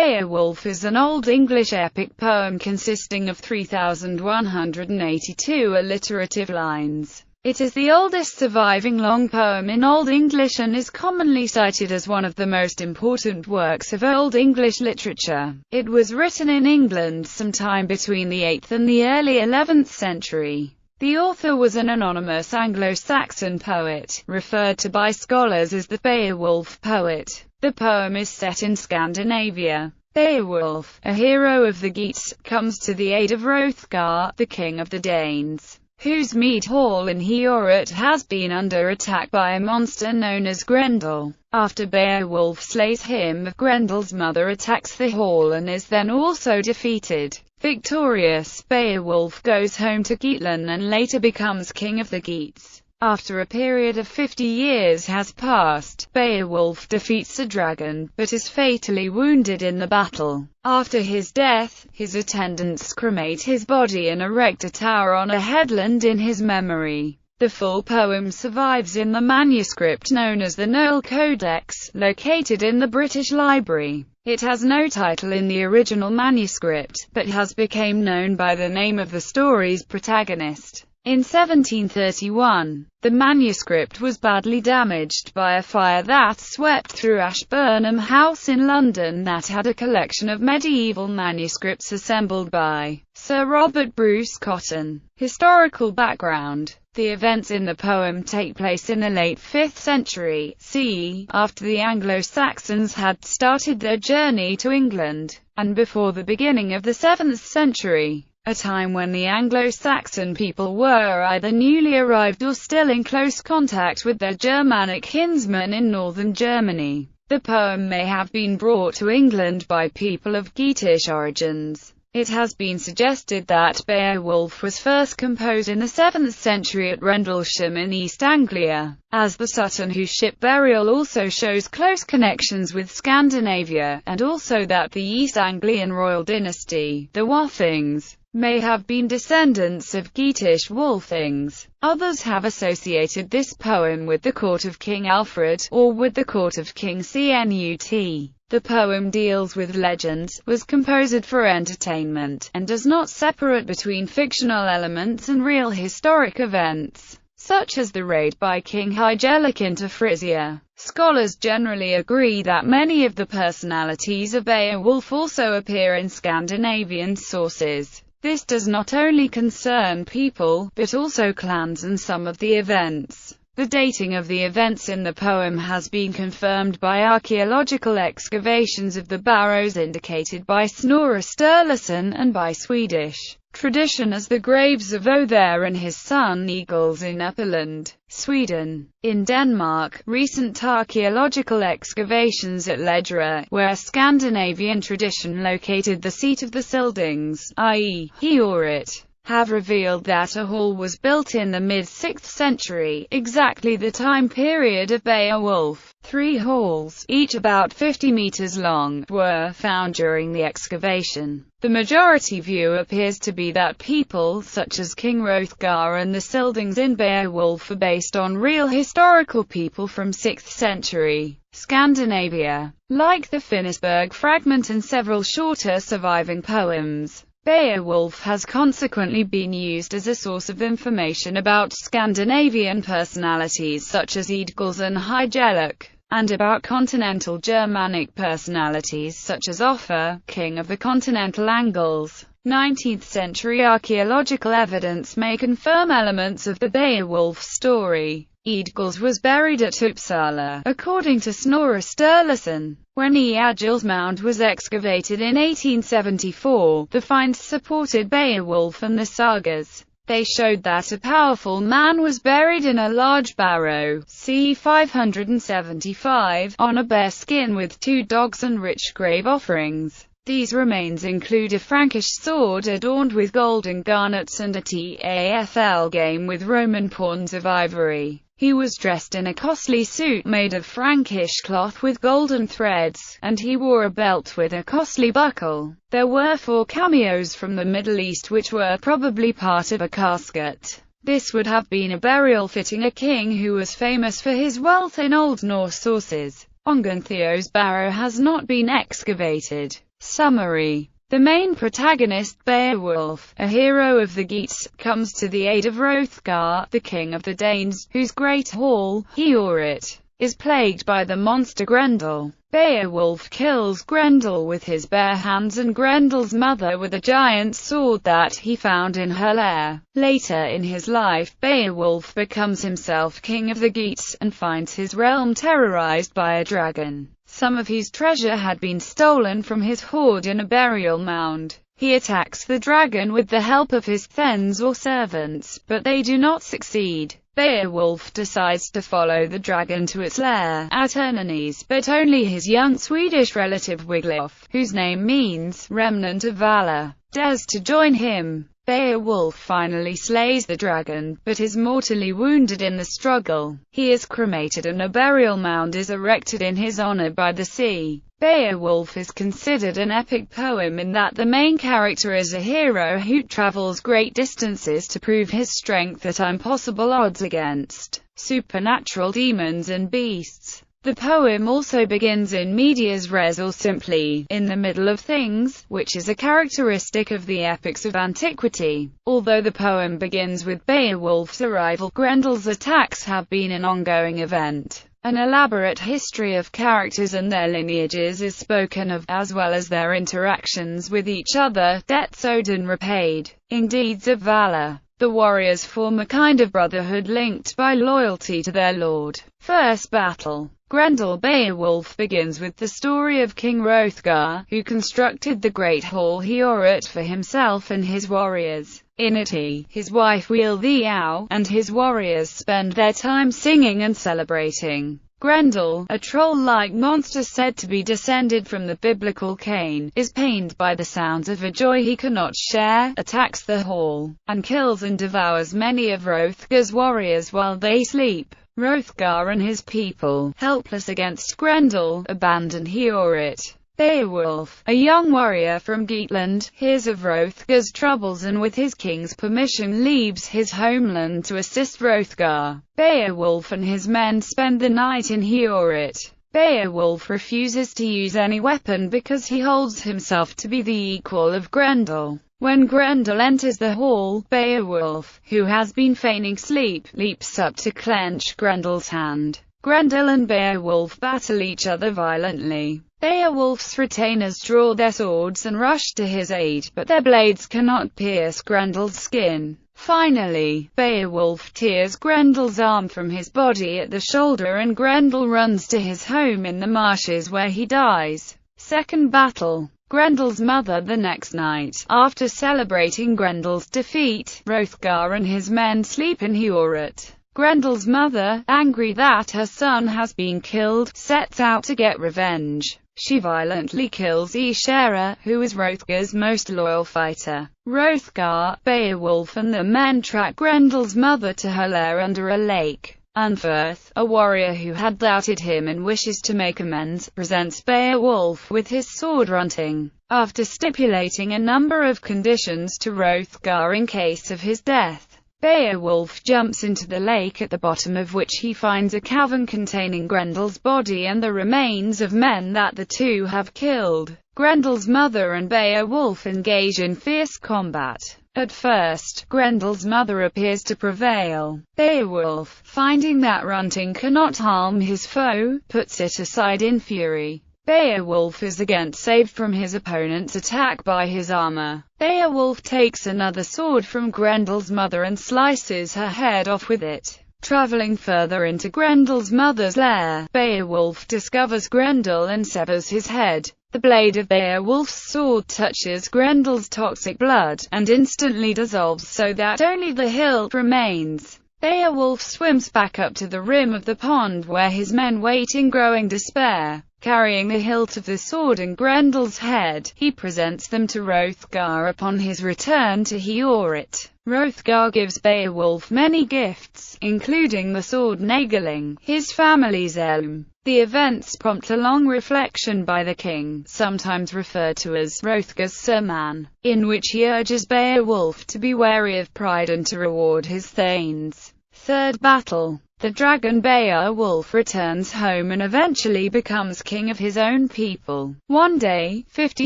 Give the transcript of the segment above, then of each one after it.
Beowulf is an Old English epic poem consisting of 3,182 alliterative lines. It is the oldest surviving long poem in Old English and is commonly cited as one of the most important works of Old English literature. It was written in England sometime between the 8th and the early 11th century. The author was an anonymous Anglo-Saxon poet, referred to by scholars as the Beowulf poet. The poem is set in Scandinavia. Beowulf, a hero of the Geats, comes to the aid of Hrothgar, the king of the Danes, whose mead hall in Heorot has been under attack by a monster known as Grendel. After Beowulf slays him, Grendel's mother attacks the hall and is then also defeated. Victorious, Beowulf goes home to Geatland and later becomes king of the Geats. After a period of 50 years has passed, Beowulf defeats a dragon, but is fatally wounded in the battle. After his death, his attendants cremate his body and erect a tower on a headland in his memory. The full poem survives in the manuscript known as the Null Codex, located in the British Library. It has no title in the original manuscript, but has become known by the name of the story's protagonist. In 1731, the manuscript was badly damaged by a fire that swept through Ashburnham House in London that had a collection of medieval manuscripts assembled by Sir Robert Bruce Cotton. Historical background: the events in the poem take place in the late 5th century CE, after the Anglo-Saxons had started their journey to England, and before the beginning of the 7th century. A time when the Anglo-Saxon people were either newly arrived or still in close contact with their Germanic kinsmen in northern Germany. The poem may have been brought to England by people of Geatish origins. It has been suggested that Beowulf was first composed in the 7th century at Rendlesham in East Anglia, as the Sutton whose ship burial also shows close connections with Scandinavia, and also that the East Anglian royal dynasty, the Wathings, may have been descendants of Geatish Wulfings. Others have associated this poem with the court of King Alfred, or with the court of King Cnut. The poem deals with legends, was composed for entertainment, and does not separate between fictional elements and real historic events, such as the raid by King Hygelac into Frisia. Scholars generally agree that many of the personalities of Beowulf also appear in Scandinavian sources. This does not only concern people, but also clans and some of the events. The dating of the events in the poem has been confirmed by archaeological excavations of the barrows indicated by Snorre Sturluson and by Swedish tradition as the graves of Othere and his son Eagles in Upperland, Sweden. In Denmark, recent archaeological excavations at Ledra, where Scandinavian tradition located the seat of the Sildings, i.e., Heorot, have revealed that a hall was built in the mid-6th century, exactly the time period of Beowulf. 3 halls, each about 50 meters long, were found during the excavation. The majority view appears to be that people, such as King Hrothgar and the Sildings in Beowulf, are based on real historical people from 6th century Scandinavia. Like the Finnesburg fragment and several shorter surviving poems, Beowulf has consequently been used as a source of information about Scandinavian personalities such as Eadgils and Hygelac, and about continental Germanic personalities such as Offa, king of the continental Angles. 19th century archaeological evidence may confirm elements of the Beowulf story. Eadgils was buried at Uppsala, according to Snorre Sturluson. When Eadgils mound was excavated in 1874, the finds supported Beowulf and the sagas. They showed that a powerful man was buried in a large barrow, c. 575, on a bear skin with 2 dogs and rich grave offerings. These remains include a Frankish sword adorned with gold and garnets and a TAFL game with Roman pawns of ivory. He was dressed in a costly suit made of Frankish cloth with golden threads, and he wore a belt with a costly buckle. There were 4 cameos from the Middle East which were probably part of a casket. This would have been a burial fitting a king who was famous for his wealth in Old Norse sources. Ongentheo's barrow has not been excavated. Summary. The main protagonist, Beowulf, a hero of the Geats, comes to the aid of Hrothgar, the king of the Danes, whose great hall, Heorot, is plagued by the monster Grendel. Beowulf kills Grendel with his bare hands and Grendel's mother with a giant sword that he found in her lair. Later in his life, Beowulf becomes himself king of the Geats, and finds his realm terrorized by a dragon, some of whose treasure had been stolen from his hoard in a burial mound. He attacks the dragon with the help of his thanes or servants, but they do not succeed. Beowulf decides to follow the dragon to its lair at Ernannes, but only his young Swedish relative Wiglaf, whose name means remnant of valor, dares to join him. Beowulf finally slays the dragon, but is mortally wounded in the struggle. He is cremated and a burial mound is erected in his honor by the sea. Beowulf is considered an epic poem in that the main character is a hero who travels great distances to prove his strength at impossible odds against supernatural demons and beasts. The poem also begins in medias res, or simply, in the middle of things, which is a characteristic of the epics of antiquity. Although the poem begins with Beowulf's arrival, Grendel's attacks have been an ongoing event. An elaborate history of characters and their lineages is spoken of, as well as their interactions with each other, debts owed and repaid, in deeds of valor. The warriors form a kind of brotherhood linked by loyalty to their lord. First battle. Grendel-Beowulf begins with the story of King Hrothgar, who constructed the great hall Heorot for himself and his warriors. In it he, his wife Wealhtheow, and his warriors spend their time singing and celebrating. Grendel, a troll-like monster said to be descended from the biblical Cain, is pained by the sounds of a joy he cannot share, attacks the hall, and kills and devours many of Hrothgar's warriors while they sleep. Hrothgar and his people, helpless against Grendel, abandon Heorot. Beowulf, a young warrior from Geatland, hears of Hrothgar's troubles and with his king's permission leaves his homeland to assist Hrothgar. Beowulf and his men spend the night in Heorot. Beowulf refuses to use any weapon because he holds himself to be the equal of Grendel. When Grendel enters the hall, Beowulf, who has been feigning sleep, leaps up to clench Grendel's hand. Grendel and Beowulf battle each other violently. Beowulf's retainers draw their swords and rush to his aid, but their blades cannot pierce Grendel's skin. Finally, Beowulf tears Grendel's arm from his body at the shoulder and Grendel runs to his home in the marshes where he dies. Second battle. Grendel's mother. The next night, after celebrating Grendel's defeat, Hrothgar and his men sleep in Heorot. Grendel's mother, angry that her son has been killed, sets out to get revenge. She violently kills Aoiseach, who is Hrothgar's most loyal fighter. Hrothgar, Beowulf and the men track Grendel's mother to her lair under a lake. Unferth, a warrior who had doubted him and wishes to make amends, presents Beowulf with his sword Runting, after stipulating a number of conditions to Hrothgar in case of his death. Beowulf jumps into the lake, at the bottom of which he finds a cavern containing Grendel's body and the remains of men that the two have killed. Grendel's mother and Beowulf engage in fierce combat. At first, Grendel's mother appears to prevail. Beowulf, finding that Runting cannot harm his foe, puts it aside in fury. Beowulf is again saved from his opponent's attack by his armor. Beowulf takes another sword from Grendel's mother and slices her head off with it. Traveling further into Grendel's mother's lair, Beowulf discovers Grendel and severs his head. The blade of Beowulf's sword touches Grendel's toxic blood, and instantly dissolves so that only the hilt remains. Beowulf swims back up to the rim of the pond where his men wait in growing despair. Carrying the hilt of the sword and Grendel's head, he presents them to Hrothgar upon his return to Heorot. Hrothgar gives Beowulf many gifts, including the sword Naegling, his family's heirloom. The events prompt a long reflection by the king, sometimes referred to as Hrothgar's sermon, in which he urges Beowulf to be wary of pride and to reward his thanes. Third battle. The dragon Beowulf returns home and eventually becomes king of his own people. One day, 50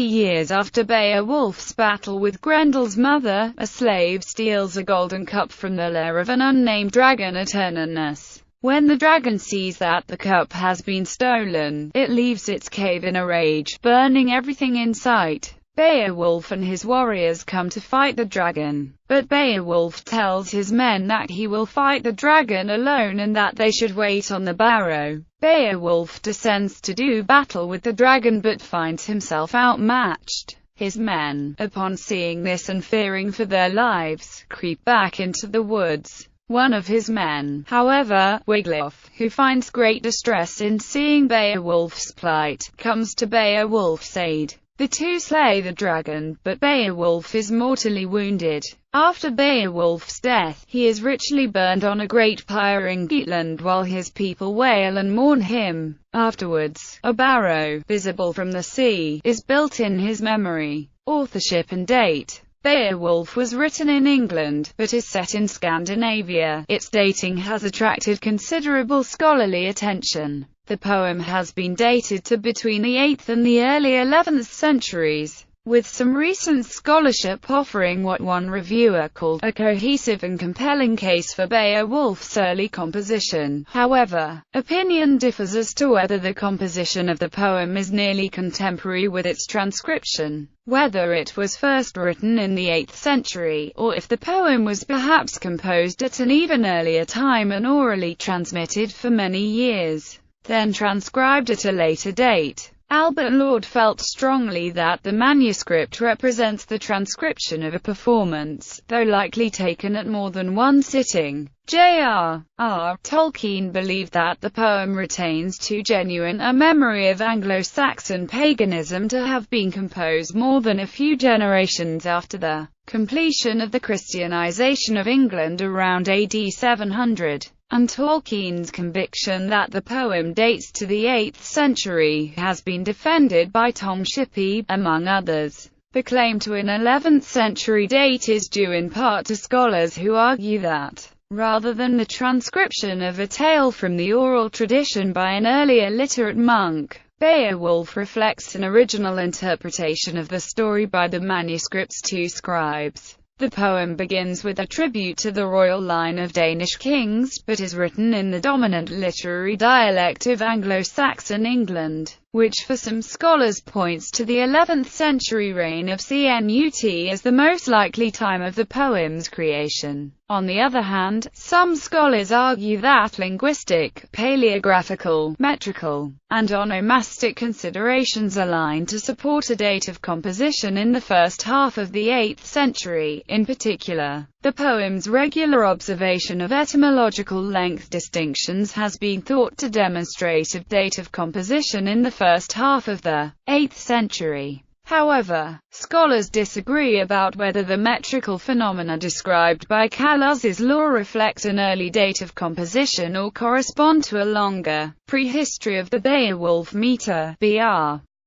years after Beowulf's battle with Grendel's mother, a slave steals a golden cup from the lair of an unnamed dragon at Eternus. When the dragon sees that the cup has been stolen, it leaves its cave in a rage, burning everything in sight. Beowulf and his warriors come to fight the dragon, but Beowulf tells his men that he will fight the dragon alone and that they should wait on the barrow. Beowulf descends to do battle with the dragon but finds himself outmatched. His men, upon seeing this and fearing for their lives, creep back into the woods. One of his men, however, Wiglaf, who finds great distress in seeing Beowulf's plight, comes to Beowulf's aid. The two slay the dragon, but Beowulf is mortally wounded. After Beowulf's death, he is ritually burned on a great pyre in Geatland while his people wail and mourn him. Afterwards, a barrow, visible from the sea, is built in his memory. Authorship and date. Beowulf was written in England, but is set in Scandinavia. Its dating has attracted considerable scholarly attention. The poem has been dated to between the 8th and the early 11th centuries, with some recent scholarship offering what one reviewer called a cohesive and compelling case for Beowulf's early composition. However, opinion differs as to whether the composition of the poem is nearly contemporary with its transcription, whether it was first written in the 8th century, or if the poem was perhaps composed at an even earlier time and orally transmitted for many years, then transcribed at a later date. Albert Lord felt strongly that the manuscript represents the transcription of a performance, though likely taken at more than one sitting. J.R.R. Tolkien believed that the poem retains too genuine a memory of Anglo-Saxon paganism to have been composed more than a few generations after the completion of the Christianization of England around AD 700. And Tolkien's conviction that the poem dates to the 8th century has been defended by Tom Shippey, among others. The claim to an 11th century date is due in part to scholars who argue that, rather than the transcription of a tale from the oral tradition by an earlier literate monk, Beowulf reflects an original interpretation of the story by the manuscript's two scribes. The poem begins with a tribute to the royal line of Danish kings, but is written in the dominant literary dialect of Anglo-Saxon England, which for some scholars points to the 11th century reign of Cnut as the most likely time of the poem's creation. On the other hand, some scholars argue that linguistic, paleographical, metrical, and onomastic considerations align to support a date of composition in the first half of the 8th century. In particular, the poem's regular observation of etymological length distinctions has been thought to demonstrate a date of composition in the first half of the 8th century. However, scholars disagree about whether the metrical phenomena described by Calus's law reflect an early date of composition or correspond to a longer prehistory of the Beowulf meter. Br.